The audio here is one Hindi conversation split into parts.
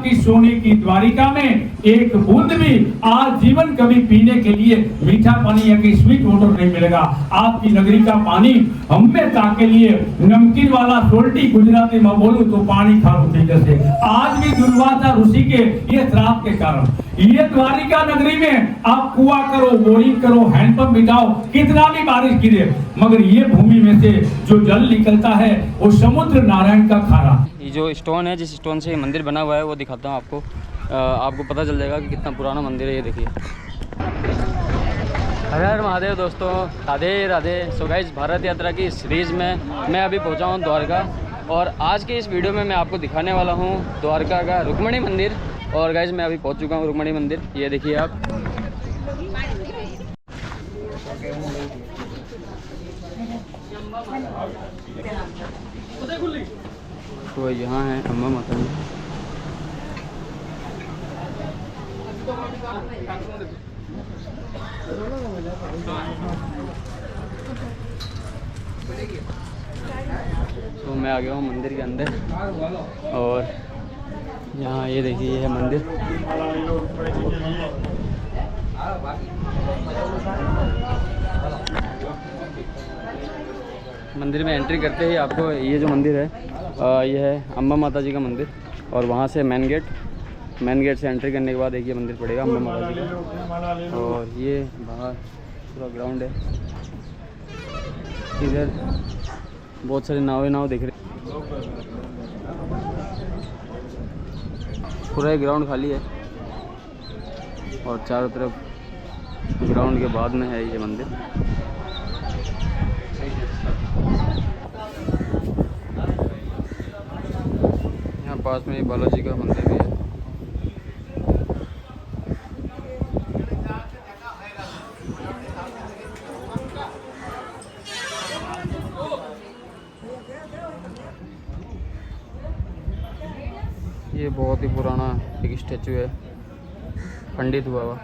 की सोने की द्वारिका में एक बूंद भी आज जीवन कभी पीने के लिए मीठा पानी या कि स्वीट वाटर नहीं मिलेगा। आपकी नगरी का पानी हमेशा के लिए नमकीन वाला सोल्टी, गुजराती में बोलूं तो पानी खारो थी जैसे। आज भी दुर्वासा ऋषि के ये श्राप के कारण ये द्वारिका नगरी में आप कुआं करो, बोरिंग करो, हैंडपंप बिठाओ, कितना भी बारिश गिरे, मगर ये भूमि में से जो जल निकलता है वो समुद्र नारायण का खारा। ये जो स्टोन है, जिस स्टोन से ये मंदिर बना हुआ है वो दिखाता हूँ आपको। आपको पता चल जाएगा कि कितना पुराना मंदिर है। ये देखिए। हर हर महादेव दोस्तों, राधे राधे। सो गाइस, भारत यात्रा की सीरीज़ में मैं अभी पहुँचा हूँ द्वारका, और आज के इस वीडियो में मैं आपको दिखाने वाला हूँ द्वारका का रुक्मणी मंदिर। और गाइस, मैं अभी पहुँच चुका हूँ रुक्मणी मंदिर। ये देखिए आप। तो यहाँ है अम्मा माता जी। तो मैं आ गया हूँ मंदिर के अंदर, और यहाँ ये देखिए ये है मंदिर। मंदिर में एंट्री करते ही आपको ये जो मंदिर है ये है अम्बा माता जी का मंदिर, और वहाँ से मेन गेट से एंट्री करने के बाद एक ये मंदिर पड़ेगा अम्बा माता जी का। और ये बाहर पूरा ग्राउंड है, इधर बहुत सारे नाव दिख रहे। पूरा ये ग्राउंड खाली है, और चारों तरफ ग्राउंड के बाद में है ये मंदिर। यहाँ पास में बालाजी का मंदिर भी है। ये बहुत ही पुराना एक स्टैचू है, खंडित हुआ हुआ।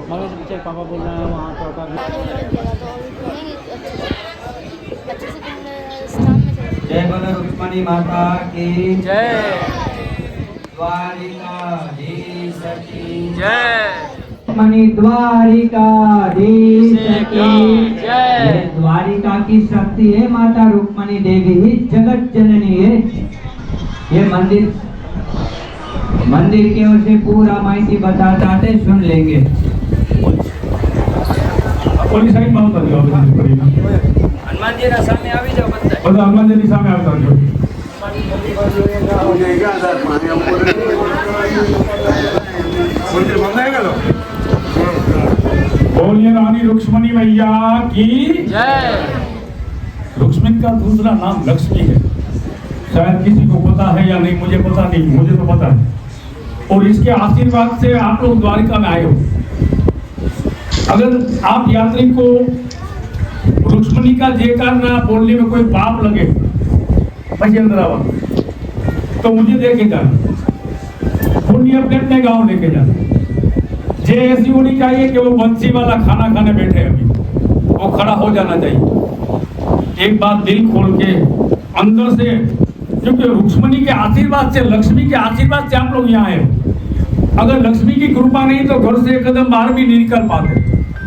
मगर पीछे पापा बोल रहे हैं वहाँ तो जय बोलो रुक्मणी माता की जय, द्वारिकाधीश की जय, रुक्मणी द्वारिकाधीश की जय। द्वारिका की शक्ति है माता रुक्मणी देवी ही जगत जननी है। ये मंदिर की ओर से पूरा माहिती बताता है, सुन लेंगे। हनुमान जी ना सामने आ भी जाओ, बनता है। हनुमान जी सामने आता हूँ। बोलिए रानी रुक्मणी मैया की जय। रुक्मणी का दूसरा नाम लक्ष्मी है, शायद किसी को पता है या नहीं, मुझे पता नहीं, मुझे तो पता है। और इसके आशीर्वाद से आप लोग द्वारिका में आए हो। अगर आप यात्री को रुक्मणी का जयकारना बोलने में कोई पाप लगे तो मुझे देखे जाना, पुण्य अपने अपने गांव लेके जाना। जे ऐसी होनी चाहिए कि वो बंसी वाला खाना खाने बैठे, अभी वो खड़ा हो जाना चाहिए। एक बात दिल खोल के अंदर से, क्योंकि रुक्मणी के आशीर्वाद से, लक्ष्मी के आशीर्वाद से आप लोग यहाँ आए। अगर लक्ष्मी की कृपा नहीं तो घर से एक कदम बाहर भी नहीं निकल पाते।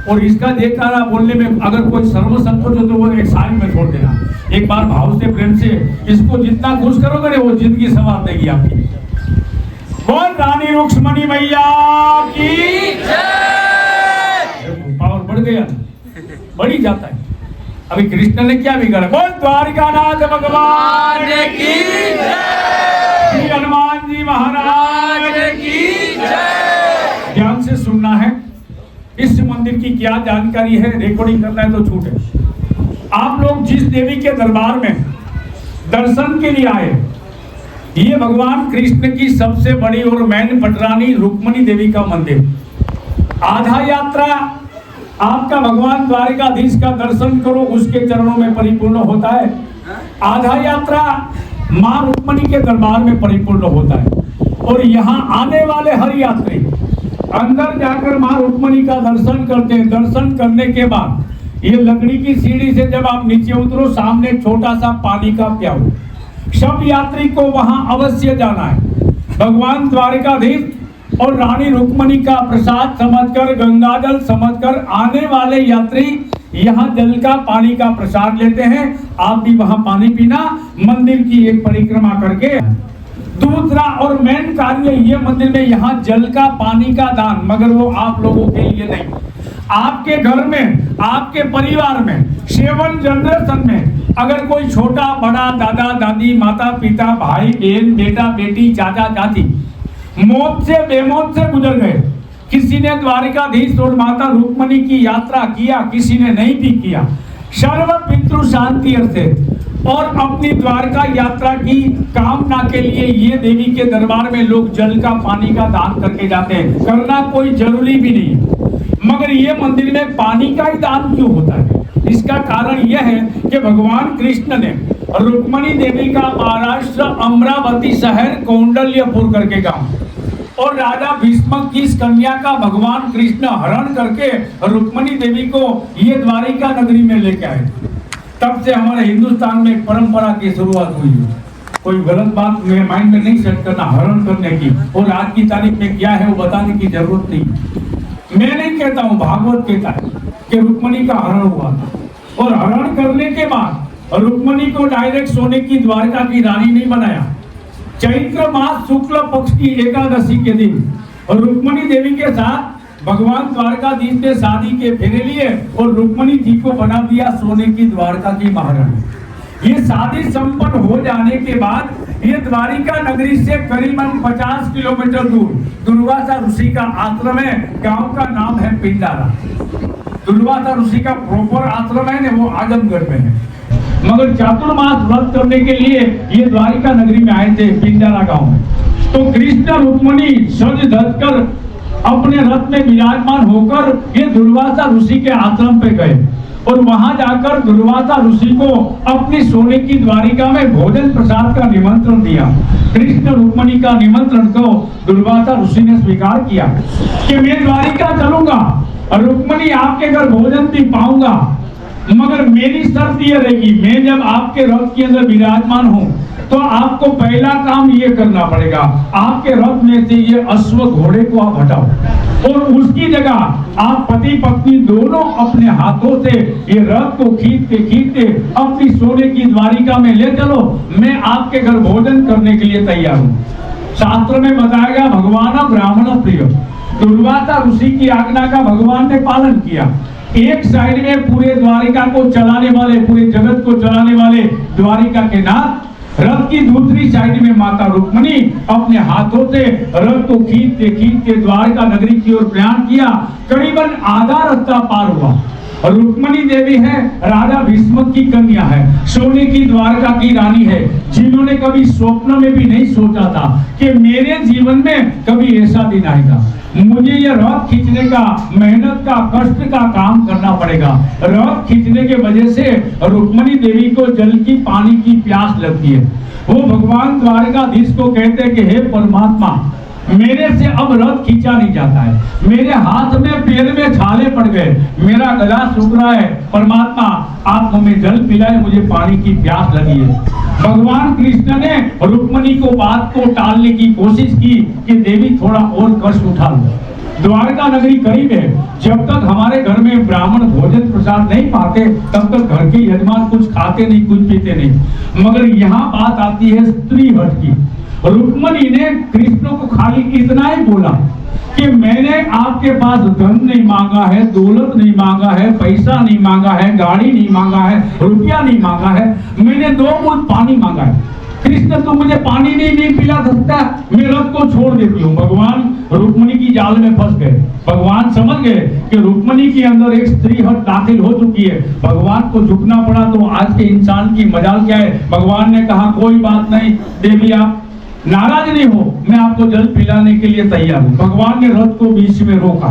और इसका जयकारा बोलने में अगर कोई सर्व संकोच हो तो वो एक साइड में छोड़ देना। एक बार भाव से, प्रेम से इसको जितना खुश करोगे ना, वो जिंदगी संवार देगी आपकी। बोल रानी रुक्मणी मैया की जय। पावर बढ़ गया, बढ़ी जाता है। अभी कृष्ण ने क्या बिगाड़ा? बोल द्वारिकानाथ भगवान की जय। श्री हनुमान जी महाराज की जय। ध्यान से सुनना है। इस मंदिर की क्या जानकारी है, रिकॉर्डिंग करना है तो छूट है। आप लोग जिस देवी के दरबार में दर्शन के लिए आए, ये भगवान कृष्ण की सबसे बड़ी और मैन पटरानी रुक्मणी देवी का मंदिर। आधा यात्रा आपका भगवान द्वारिकाधीश का दर्शन करो, उसके चरणों में परिपूर्ण होता है। आधा यात्रा मां रुक्मणी के दरबार में परिपूर्ण होता है। और यहाँ आने वाले हर यात्री अंदर जाकर मां रुक्मणी का दर्शन करते हैं। दर्शन करने के बाद ये लकड़ी की सीढ़ी से जब आप नीचे उतरो, सामने छोटा सा पानी का प्याऊ। सब यात्री को वहां अवश्य जाना है। भगवान द्वारिकाधीश और रानी रुक्मणी का प्रसाद समझकर, गंगा जल समझकर आने वाले यात्री यहाँ जल का, पानी का प्रसाद लेते हैं। आप भी वहां पानी पीना, मंदिर की एक परिक्रमा करके। दूसरा और मेन कार्य ये मंदिर में यहाँ जल का, पानी का दान, मगर वो आप लोगों के लिए नहीं, आपके घर में, आपके परिवार में, 7 जनरेशन में अगर कोई छोटा बड़ा, दादा दादी, माता पिता, भाई बहन, बेटा बेटी, चाचा चाची मौत से बेमौत से गुजर गए, किसी ने द्वारिकाधीश और माता रुक्मणी की यात्रा किया, किसी ने नहीं भी किया, सर्व पितृ शांति अर्थे और अपनी द्वारका यात्रा की कामना के लिए ये देवी के दरबार में लोग जल का, पानी का दान करके जाते हैं। करना कोई जरूरी भी नहीं है, मगर ये मंदिर में पानी का ही दान क्यों होता है? इसका कारण यह है कि भगवान कृष्ण ने रुक्मणी देवी का महाराष्ट्र अमरावती शहर कौंडल्यपुर करके गांव और राजा भीष्मक की इस कन्या का भगवान कृष्ण हरण करके रुक्मणी देवी को ये द्वारिका नगरी में लेके आए। तब से हमारे हिंदुस्तान में एक परंपरा की शुरुआत हुई है। कोई गलत बात मेरे माइंड में नहीं सेट करना, हरण करने की, और आज की तारीख में क्या है वो बताने की जरूरत नहीं। मैं नहीं कहता हूँ, भागवत कहता है कि रुक्मणी का हरण हुआ था और हरण करने के बाद रुक्मणी को डायरेक्ट सोने की द्वारका की रानी नहीं बनाया। चैत्र मास शुक्ल पक्ष की एकादशी के दिन रुक्मणी देवी के साथ भगवान द्वारकाधीश ने शादी के फेरे लिए और रुक्मणी जी को बना दिया सोने की द्वारका की महारानी। ये शादी संपन्न हो जाने के बाद ये द्वारिका नगरी से करीबन 50 किलोमीटर दूर दुर्वासा ऋषि का आश्रम है। गांव का नाम है पिंडारा। दुर्वासा ऋषि का प्रॉपर आश्रम है ना, वो आजमगढ़ में है। मगर चातुर्मास व्रत करने के लिए ये द्वारिका नगरी में आए थे, पिंडारा गांव में। तो कृष्ण रुक्मणी सज धज कर अपने रथ में विराजमान होकर ये दुर्वासा ऋषि के आश्रम पे गए और वहां जाकर दुर्वासा ऋषि को अपनी सोने की द्वारिका में भोजन प्रसाद का निमंत्रण दिया। कृष्ण रुक्मणी का निमंत्रण को दुर्वासा ऋषि ने स्वीकार किया कि मैं द्वारिका चलूंगा और रुक्मणी आपके घर भोजन भी पाऊंगा, मगर मेरी शर्त ये रहेगी, मैं जब आपके रथ के अंदर विराजमान हूं तो आपको पहला काम ये करना पड़ेगा, आपके रथ में से ये अश्व घोड़े को आप हटाओ और उसकी जगह आप पति पत्नी दोनों अपने हाथों से ये रथ को खींचते अपनी सोने की द्वारिका में ले चलो, मैं आपके घर भोजन करने के लिए तैयार हूँ। शास्त्र में बताया गया भगवान ब्राह्मण प्रिय। दुर्वासा ऋषि की आज्ञा का भगवान ने पालन किया। एक साइड में पूरे द्वारिका को चलाने वाले, पूरे जगत को चलाने वाले द्वारिका के नाथ, रथ की दूसरी साइड में माता रुक्मणी अपने हाथों से रथ को खींचते द्वारका नगरी की ओर प्रयाण किया। करीबन आधा रास्ता पार हुआ। रुक्मणी देवी है राजा भीष्मक की कन्या है, सोने की द्वारका की रानी है, जिन्होंने कभी स्वप्न में भी नहीं सोचा था कि मेरे जीवन में कभी ऐसा दिन आएगा, मुझे ये रथ खींचने का, मेहनत का, कष्ट का काम करना पड़ेगा। रथ खींचने के वजह से रुक्मणी देवी को जल की, पानी की प्यास लगती है। वो भगवान द्वारकाधीश को कहते हैं कि हे परमात्मा, मेरे से अब रथ खींचा नहीं जाता है, मेरे हाथ में पैर में छाले पड़ गए, मेरा गला सूख रहा है, परमात्मा आप हमें जल पिलाए, मुझे पानी की प्यास लगी है। भगवान कृष्ण ने रुक्मणी को बात को टालने की कोशिश की कि देवी थोड़ा और कष्ट उठा लो, द्वारका नगरी करीब है, जब तक हमारे घर में ब्राह्मण भोजन प्रसाद नहीं पाते तब तक घर के यजमान कुछ खाते नहीं, कुछ पीते नहीं। मगर यहाँ बात आती है स्त्री हट की। रुक्मणी ने कृष्ण को खाली इतना ही बोला कि मैंने आपके पास धन नहीं मांगा है, दौलत नहीं मांगा है, पैसा नहीं मांगा है, गाड़ी नहीं मांगा है, रुपया नहीं मांगा है, मैंने 2 बूंद पानी मांगा है। कृष्ण तुम मुझे पानी नहीं पिला सकता, मैं रथ को छोड़ देती हूँ। भगवान रुक्मणी की जाल में फंस गए। भगवान समझ गए कि रुक्मणी के अंदर एक स्त्री हट दाखिल हो चुकी है। भगवान को झुकना पड़ा। तो आज के इंसान की मजाल क्या है, भगवान ने कहा कोई बात नहीं देवी, आप नाराज नहीं हो, मैं आपको जल पिलाने के लिए तैयार हूं। भगवान ने रथ को बीच में रोका,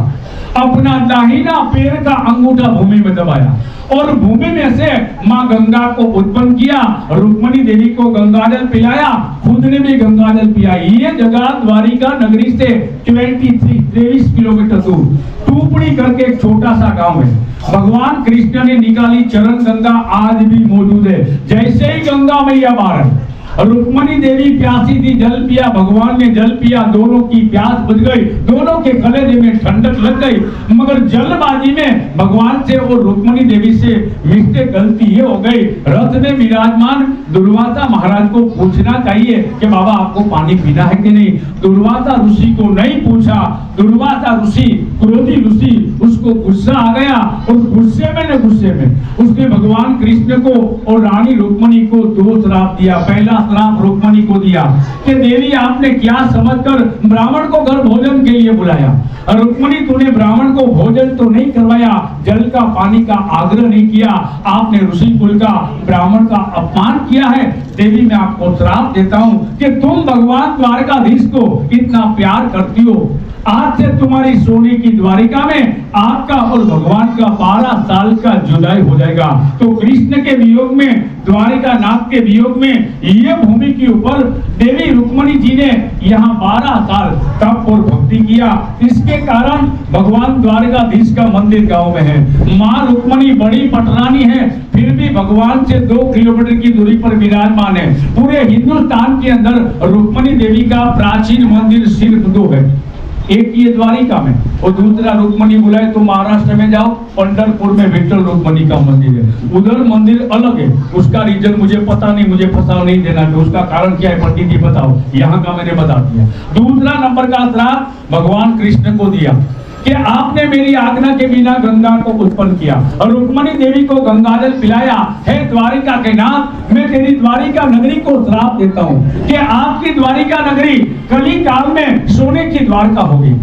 अपना दाहिना पैर का अंगूठा भूमि में दबाया और भूमि में से मां गंगा को उत्पन्न किया। रुक्मणी देवी को गंगाजल पिलाया, खुद ने भी गंगाजल पिया। ये जगह द्वारिका नगरी से 23 किलोमीटर दूर टूपड़ी करके एक छोटा सा गांव है। भगवान कृष्ण ने निकाली चरण गंगा, आज भी मौजूद है। जैसे ही गंगा मैया बाहर, रुक्मणी देवी प्यासी थी, जल पिया, भगवान ने जल पिया, दोनों की प्यास बुझ गई, दोनों के कलेजे में ठंडक लग गई। मगर जलबाजी में भगवान से और रुक्मणी देवी से मिस्टेक, गलती ये हो गई, रथ में विराजमान दुर्वासा महाराज को पूछना चाहिए कि बाबा आपको पानी पीना है कि नहीं। दुर्वासा ऋषि को नहीं पूछा। दुर्वासा ऋषि क्रोधी ऋषि, उसको गुस्सा आ गया और गुस्से में उसने भगवान कृष्ण को और रानी रुक्मणी को दो श्राप दिया। पहला श्राप रुक्मणी को दिया कि देवी आपने क्या समझकर ब्राह्मण को घर भोजन के लिए बुलाया, रुक्मणी तूने ब्राह्मण को भोजन तो नहीं करवाया, जल का पानी का आग्रह नहीं किया, आपने ऋषि कुल का ब्राह्मण का अपमान किया है। देवी मैं आपको श्राप देता हूं कि तुम भगवान द्वारकाधीश को इतना प्यार करती हो, आज से तुम्हारी सोने की द्वारिका में आपका और भगवान का 12 साल का जुदाई हो जाएगा। तो कृष्ण के वियोग में, द्वारिका नाथ के वियोग में ये भूमि के ऊपर देवी रुक्मणी जी ने यहाँ 12 साल तप और भक्ति किया। इसके कारण भगवान द्वारकाधीश का मंदिर गांव में है। माँ रुक्मणी बड़ी पटरानी है, फिर भी भगवान से 2 किलोमीटर की दूरी पर विराजमान है। पूरे हिंदुस्तान के अंदर रुक्मणी देवी का प्राचीन मंदिर सिर्फ 2 है। एक ये द्वारिका में और दूसरा रुक्मणी बुलाए तो महाराष्ट्र में जाओ, पंढरपुर में विठ्ठल रुक्मणी का मंदिर है। उधर मंदिर अलग है, उसका रीजन मुझे पता नहीं, मुझे फंसा नहीं देना कि उसका कारण क्या है, पंडित जी बताओ। यहाँ का मैंने बता दिया। दूसरा नंबर का श्राप भगवान कृष्ण को दिया कि आपने मेरी आज्ञा के बिना गंगा को उत्पन्न किया और रुक्मणी देवी को गंगाजल पिलाया। है द्वारिका के नाथ, मैं तेरी द्वारिका नगरी को श्राप देता हूँ कि आपकी द्वारिका नगरी कली काल में सोने की द्वारका होगी।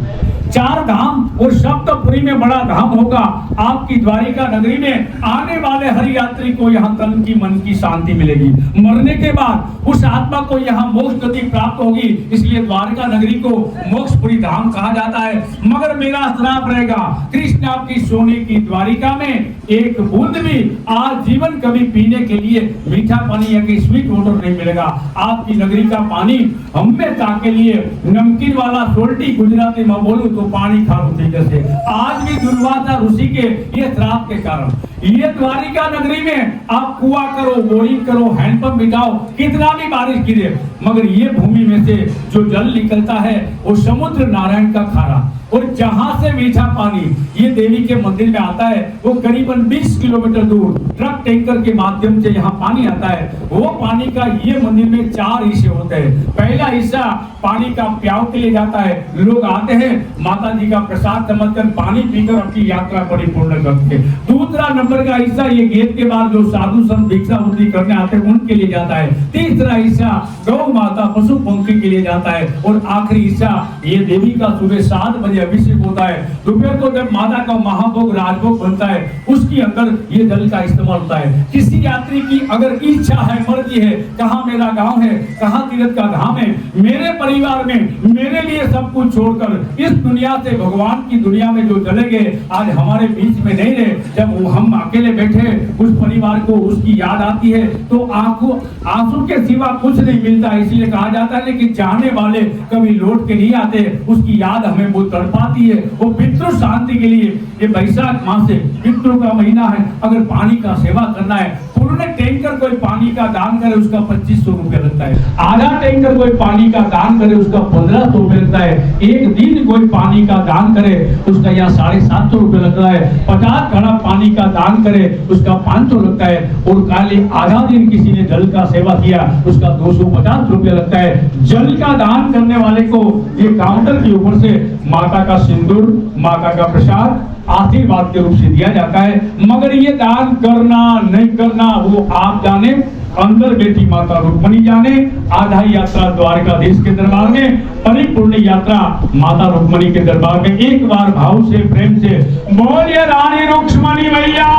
4 धाम और सप्तपुरी में बड़ा धाम होगा। आपकी द्वारिका नगरी में आने वाले हर यात्री को यहाँ तन की मन की शांति मिलेगी। मरने के बाद उस आत्मा को यहाँ मोक्ष गति प्राप्त होगी। इसलिए द्वारका नगरी को मोक्षपुरी धाम कहा जाता है। मगर मेरा श्राप रहेगा, कृष्ण आपकी सोने की द्वारिका में एक बूंद भी आज जीवन कभी पीने के लिए मीठा पानी या कि स्वीट वाटर नहीं मिलेगा। आपकी नगरी का पानी हमेशा के लिए नमकीन वाला सोल्टी, गुजराती में बोलूं तो पानी खारो तरीके से। आज भी दुर्वासा ऋषि के ये श्राप के कारण ये द्वारिका नगरी में आप कुआं करो, बोरिंग करो, हैंडपंप बिठाओ, कितना भी बारिश गिरे, मगर ये भूमि में से जो जल निकलता है वो समुद्र नारायण का खारा और जहां से मीठा पानी ये देवी के मंदिर में आता है वो करीबन 20 किलोमीटर दूर ट्रक टैंकर के माध्यम से यहाँ पानी आता है। वो पानी का ये मंदिर में 4 हिस्से होते हैं। पहला हिस्सा पानी का प्याव के लिए जाता है, लोग आते हैं माता जी का प्रसाद समझकर पानी पीकर अपनी यात्रा परिपूर्ण करते हैं। दूसरा नंबर का हिस्सा ये गेट के बाद जो साधु संत भिक्षा वृद्धि करने आते हैं उनके लिए जाता है। तीसरा हिस्सा गौ माता पशु पंखी के लिए जाता है और आखिरी हिस्सा ये देवी का सुबह 7 बजे अभिषेक होता है। दोपहर को जब माता का महाभोग राजभोग बनता है उसके अंदर ये जल का इस्तेमाल होता है। किसी यात्री की अगर इच्छा है, मर्जी है, कहाँ मेरा गांव है, कहाँ तीर्थ का धाम है, मेरे परिवार में मेरे लिए सब कुछ छोड़कर इस दुनिया से भगवान की दुनिया में जो चले गए आज हमारे बीच में नहीं रहे, जब हम अकेले बैठे उस परिवार को उसकी याद आती है तो आंसू के सिवा कुछ नहीं मिलता। इसलिए कहा जाता है कि जाने वाले कभी लौट के नहीं आते, उसकी याद हमें बहुत तड़पाती है। वो पितृ शांति के लिए ये वैशाख मास से पितरों का महीना है, अगर पानी का सेवा करना है, पूर्ण टैंकर कोई पानी का दान करे उसका 2500 रुपये लगता है, आधा टैंकर कोई पानी का दान करे उसका 1500 रुपये लगता है, एक दिन कोई पानी का दान करे उसका यहाँ 750 रुपये लगता है, 50 घड़ा पानी का दान करे उसका 500 लगता है और काले आधा दिन किसी ने जल का सेवा किया उसका 250 रुपये लगता है। जल का दान करने वाले को ये काउंटर के ऊपर से माता का सिंदूर, माता का प्रसाद आशीर्वाद के रूप से दिया जाता है। मगर ये दान करना नहीं करना वो आप जाने, अंदर बेटी माता रुक्मणी जाने। आधा यात्रा द्वारकाधीश के दरबार में, परिपूर्ण यात्रा माता रुक्मणी के दरबार में। एक बार भाव से, प्रेम से बोलिए रानी रुक्मणी मैया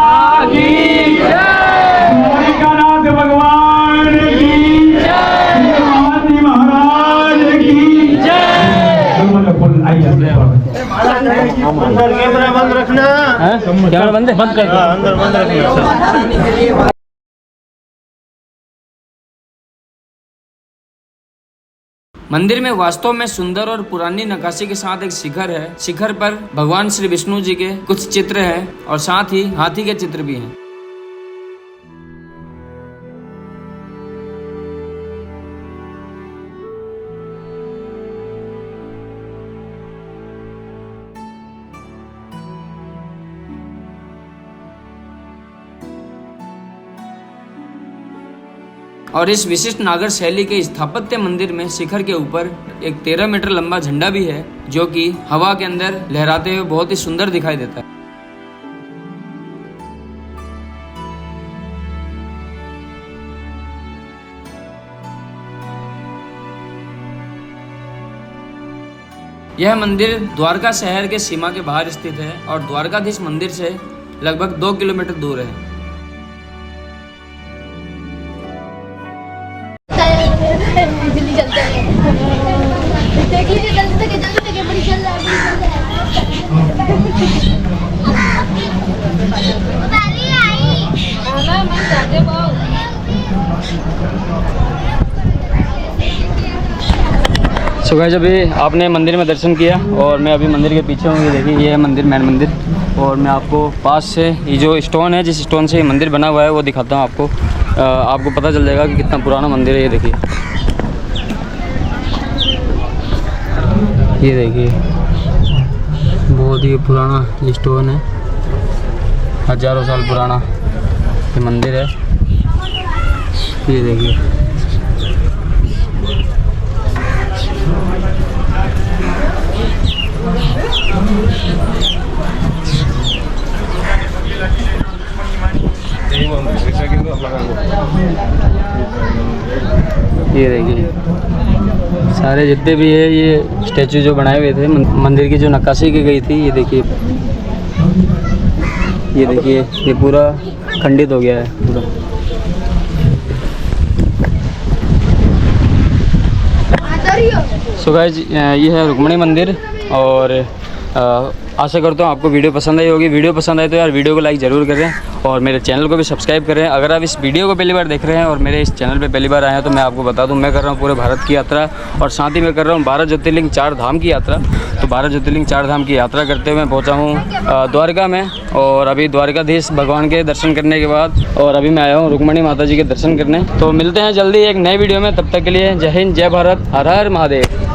की जय, द्वारिकानाथ भगवान की जय, महादेव महाराज की जय। अंदर कैमरा बंद रखना। कैमरा बंद कर दो। अंदर बंद रखना। मंदिर में वास्तव में सुंदर और पुरानी नक्काशी के साथ एक शिखर है। शिखर पर भगवान श्री विष्णु जी के कुछ चित्र हैं और साथ ही हाथी के चित्र भी हैं। और इस विशिष्ट नागर शैली के स्थापत्य मंदिर में शिखर के ऊपर एक 13 मीटर लंबा झंडा भी है, जो कि हवा के अंदर लहराते हुए बहुत ही सुंदर दिखाई देता है। यह मंदिर द्वारका शहर के सीमा के बाहर स्थित है और द्वारकाधीश मंदिर से लगभग 2 किलोमीटर दूर है। जल्दी चलते हैं, देख लीजिए जल्दी तक बड़ी चल रहा सो गाइस, अभी आपने मंदिर में दर्शन किया और मैं अभी मंदिर के पीछे हूँ। ये देखिए, ये है मंदिर, मेन मंदिर। और मैं आपको पास से ये जो स्टोन है, जिस स्टोन से ये मंदिर बना हुआ है, वो दिखाता हूँ आपको। आपको पता चल जाएगा कि कितना पुराना मंदिर है। ये देखिए बहुत ही पुराना स्टोन है, हजारों साल पुराना ये मंदिर है। ये देखिए, ये देखिए सारे जितने भी है ये स्टैचू जो बनाए हुए थे, मंदिर की जो नक्काशी की गई थी। ये देखिए, ये पूरा खंडित हो गया है पूरा। सो गाइस, ये है रुक्मणी मंदिर। और आशा करता हूँ आपको वीडियो पसंद आई होगी। वीडियो पसंद आए तो यार वीडियो को लाइक ज़रूर करें और मेरे चैनल को भी सब्सक्राइब करें। अगर आप इस वीडियो को पहली बार देख रहे हैं और मेरे इस चैनल पे पहली बार आए हैं तो मैं आपको बता दूं, मैं कर रहा हूँ पूरे भारत की यात्रा और साथ ही मैं कर रहा हूँ 12 ज्योतिर्लिंग 4 धाम की यात्रा। तो 12 ज्योतिर्लिंग 4 धाम की यात्रा करते हुए मैं पहुँचा हूँ द्वारका में। और अभी द्वारकाधीश भगवान के दर्शन करने के बाद और अभी मैं आया हूँ रुक्मणी माता जी के दर्शन करने। तो मिलते हैं जल्दी एक नए वीडियो में, तब तक के लिए जय हिंद, जय भारत, हर हर महादेव।